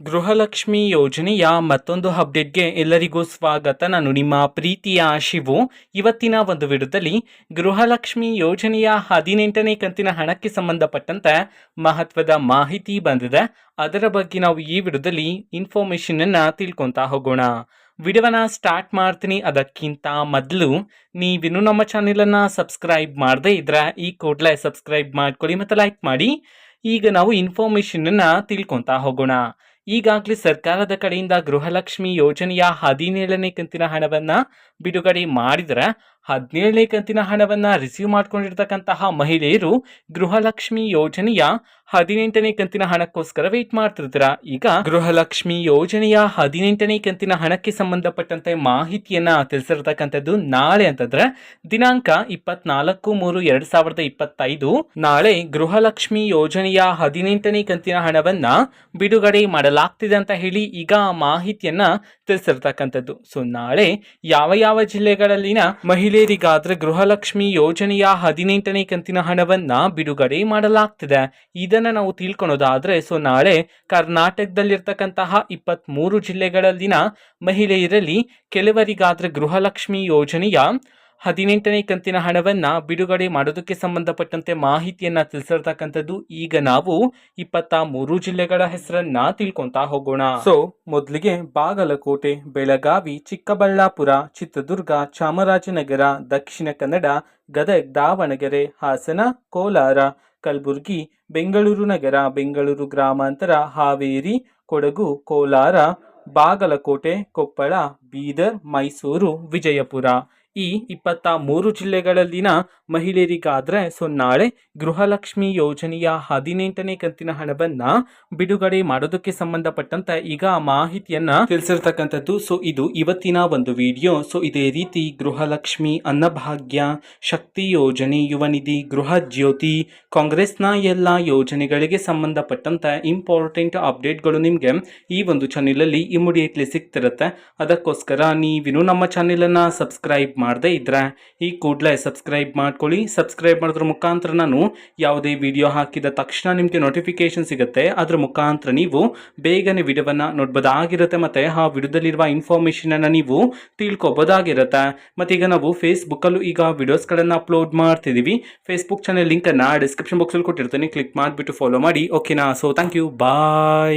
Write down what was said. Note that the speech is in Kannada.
ಗೃಹಲಕ್ಷ್ಮಿ ಯೋಜನೆಯ ಮತ್ತೊಂದು ಅಪ್ಡೇಟ್ಗೆ ಎಲ್ಲರಿಗೂ ಸ್ವಾಗತ. ನಾನು ನಿಮ್ಮ ಪ್ರೀತಿಯ ಶಿವು. ಇವತ್ತಿನ ಒಂದು ವಿಡಿಯೋದಲ್ಲಿ ಗೃಹಲಕ್ಷ್ಮಿ ಯೋಜನೆಯ 18ನೇ ಕಂತಿನ ಹಣಕ್ಕೆ ಸಂಬಂಧಪಟ್ಟಂತೆ ಮಹತ್ವದ ಮಾಹಿತಿ ಬಂದಿದೆ. ಅದರ ಬಗ್ಗೆ ನಾವು ಈ ವಿಡಿಯೋದಲ್ಲಿ ಇನ್ಫಾರ್ಮೇಷನ್ ಅನ್ನ ತಿಳ್ಕೊತಾ ಹೋಗೋಣ. ವಿಡಿಯೋನ ಸ್ಟಾರ್ಟ್ ಮಾಡ್ತೀನಿ. ಅದಕ್ಕಿಂತ ಮೊದಲು ನೀವಿನ್ನೂ ನಮ್ಮ ಚಾನೆಲನ್ನು ಸಬ್ಸ್ಕ್ರೈಬ್ ಮಾಡದೇ ಇದ್ರೆ ಈ ಕೂಡಲೇ ಸಬ್ಸ್ಕ್ರೈಬ್ ಮಾಡ್ಕೊಳ್ಳಿ ಮತ್ತು ಲೈಕ್ ಮಾಡಿ. ಈಗ ನಾವು ಇನ್ಫಾರ್ಮೇಷನ್ ಅನ್ನ ತಿಳ್ಕೊತಾ ಹೋಗೋಣ. ಈಗಾಗಲೇ ಸರ್ಕಾರದ ಕಡೆಯಿಂದ ಗೃಹಲಕ್ಷ್ಮಿ ಯೋಜನೆಯ 17ನೇ ಕಂತಿನ ಹಣವನ್ನ ಬಿಡುಗಡೆ ಮಾಡಿದರೆ 17ನೇ ಕಂತಿನ ಹಣವನ್ನ ರಿಸೀವ್ ಮಾಡ್ಕೊಂಡಿರ್ತಕ್ಕಂತಹ ಮಹಿಳೆಯರು ಗೃಹಲಕ್ಷ್ಮಿ ಯೋಜನೆಯ 18ನೇ ಕಂತಿನ ಹಣಕ್ಕೋಸ್ಕರ ವೇಟ್ ಮಾಡ್ತಿರ್ತೀರ. ಈಗ ಗೃಹಲಕ್ಷ್ಮಿ ಯೋಜನೆಯ 18ನೇ ಕಂತಿನ ಹಣಕ್ಕೆ ಸಂಬಂಧಪಟ್ಟಂತೆ ಮಾಹಿತಿಯನ್ನ ತಿಳಿಸಿರ್ತಕ್ಕಂಥದ್ದು ನಾಳೆ ಅಂತಂದ್ರೆ ದಿನಾಂಕ 24/3/2025 ನಾಳೆ ಗೃಹಲಕ್ಷ್ಮಿ ಯೋಜನೆಯ 18ನೇ ಕಂತಿನ ಹಣವನ್ನ ಬಿಡುಗಡೆ ಮಾಡಲಾಗ್ತಿದೆ ಅಂತ ಹೇಳಿ ಈಗ ಮಾಹಿತಿಯನ್ನ ತಿಳಿಸಿರ್ತಕ್ಕಂಥದ್ದು. ಸೊ ನಾಳೆ ಯಾವ ಯಾವ ಜಿಲ್ಲೆಗಳಲ್ಲಿನ ಮಹಿಳೆಯರಿಗಾದ್ರೆ ಗೃಹಲಕ್ಷ್ಮಿ ಯೋಜನೆಯ 18ನೇ ಕಂತಿನ ಹಣವನ್ನ ಬಿಡುಗಡೆ ಮಾಡಲಾಗ್ತಿದೆ ಇದನ್ನ ನಾವು ತಿಳ್ಕೊಳೋದಾದ್ರೆ, ಸೊ ನಾಳೆ ಕರ್ನಾಟಕದಲ್ಲಿರ್ತಕ್ಕಂತಹ 23 ಜಿಲ್ಲೆಗಳಲ್ಲಿನ ಮಹಿಳೆಯರಲ್ಲಿ ಕೆಲವರಿಗಾದ್ರೆ ಗೃಹಲಕ್ಷ್ಮಿ ಯೋಜನೆಯ 18ನೇ ಕಂತಿನ ಹಣವನ್ನ ಬಿಡುಗಡೆ ಮಾಡೋದಕ್ಕೆ ಸಂಬಂಧಪಟ್ಟಂತೆ ಮಾಹಿತಿಯನ್ನ ತಿಳಿಸಿರ್ತಕ್ಕಂಥದ್ದು. ಈಗ ನಾವು 23 ಜಿಲ್ಲೆಗಳ ಹೆಸರನ್ನ ತಿಳ್ಕೊಂತಾ ಹೋಗೋಣ. ಸೊ ಮೊದಲಿಗೆ ಬಾಗಲಕೋಟೆ, ಬೆಳಗಾವಿ, ಚಿಕ್ಕಬಳ್ಳಾಪುರ, ಚಿತ್ರದುರ್ಗ, ಚಾಮರಾಜನಗರ, ದಕ್ಷಿಣ ಕನ್ನಡ, ಗದಗ, ದಾವಣಗೆರೆ, ಹಾಸನ, ಕೋಲಾರ, ಕಲಬುರಗಿ, ಬೆಂಗಳೂರು ನಗರ, ಬೆಂಗಳೂರು ಗ್ರಾಮಾಂತರ, ಹಾವೇರಿ, ಕೊಡಗು, ಕೋಲಾರ, ಬಾಗಲಕೋಟೆ, ಕೊಪ್ಪಳ, ಬೀದರ್, ಮೈಸೂರು, ವಿಜಯಪುರ ಈ 23 ಜಿಲ್ಲೆಗಳಲ್ಲಿನ ಮಹಿಳೆಯರಿಗಾದ್ರೆ ಸೊ ನಾಳೆ ಗೃಹಲಕ್ಷ್ಮಿ ಯೋಜನೆಯ 18ನೇ ಕಂತಿನ ಹಣವನ್ನ ಬಿಡುಗಡೆ ಮಾಡೋದಕ್ಕೆ ಸಂಬಂಧಪಟ್ಟಂತೆ ಈಗ ಮಾಹಿತಿಯನ್ನ ತಿಳಿಸಿರ್ತಕ್ಕಂಥದ್ದು. ಸೊ ಇದು ಇವತ್ತಿನ ಒಂದು ವಿಡಿಯೋ. ಸೊ ಇದೇ ರೀತಿ ಗೃಹಲಕ್ಷ್ಮಿ, ಅನ್ನಭಾಗ್ಯ, ಶಕ್ತಿ ಯೋಜನೆ, ಯುವ ನಿಧಿ, ಗೃಹ ಜ್ಯೋತಿ, ಕಾಂಗ್ರೆಸ್ನ ಎಲ್ಲ ಯೋಜನೆಗಳಿಗೆ ಸಂಬಂಧಪಟ್ಟಂತೆ ಇಂಪಾರ್ಟೆಂಟ್ ಅಪ್ಡೇಟ್ಗಳು ನಿಮಗೆ ಈ ಒಂದು ಚಾನೆಲಲ್ಲಿ ಇಮಿಡಿಯೇಟ್ಲಿ ಸಿಗ್ತಿರುತ್ತೆ. ಅದಕ್ಕೋಸ್ಕರ ನೀವಿನ್ನೂ ನಮ್ಮ ಚಾನೆಲನ್ನು ಸಬ್ಸ್ಕ್ರೈಬ್ ಮಾಡದೇ ಇದ್ರೆ ಈ ಕೂಡಲೇ ಸಬ್ಸ್ಕ್ರೈಬ್ ಮಾಡ್ಕೊಳ್ಳಿ. ಸಬ್ಸ್ಕ್ರೈಬ್ ಮಾಡೋದ್ರ ಮುಖಾಂತರ ನಾನು ಯಾವುದೇ ವಿಡಿಯೋ ಹಾಕಿದ ತಕ್ಷಣ ನಿಮಗೆ ನೋಟಿಫಿಕೇಶನ್ ಸಿಗುತ್ತೆ. ಅದ್ರ ಮುಖಾಂತರ ನೀವು ಬೇಗನೆ ವಿಡಿಯೋವನ್ನು ನೋಡ್ಬೋದಾಗಿರುತ್ತೆ ಮತ್ತು ಆ ವಿಡಿಯೋದಲ್ಲಿರುವ ಇನ್ಫಾರ್ಮೇಷನ್ ಅನ್ನು ನೀವು ತಿಳ್ಕೊಬೋದಾಗಿರುತ್ತೆ. ಮತ್ತು ಈಗ ನಾವು ಫೇಸ್ಬುಕ್ಕಲ್ಲೂ ಈಗ ವಿಡಿಯೋಸ್ಗಳನ್ನು ಅಪ್ಲೋಡ್ ಮಾಡ್ತಿದ್ದೀವಿ. ಫೇಸ್ಬುಕ್ ಚಾನೆಲ್ ಲಿಂಕನ್ನು ಡಿಸ್ಕ್ರಿಪ್ಷನ್ ಬಾಕ್ಸಲ್ಲಿ ಕೊಟ್ಟಿರ್ತೀನಿ, ಕ್ಲಿಕ್ ಮಾಡಿಬಿಟ್ಟು ಫಾಲೋ ಮಾಡಿ. ಓಕೆನಾ? So thank you, bye.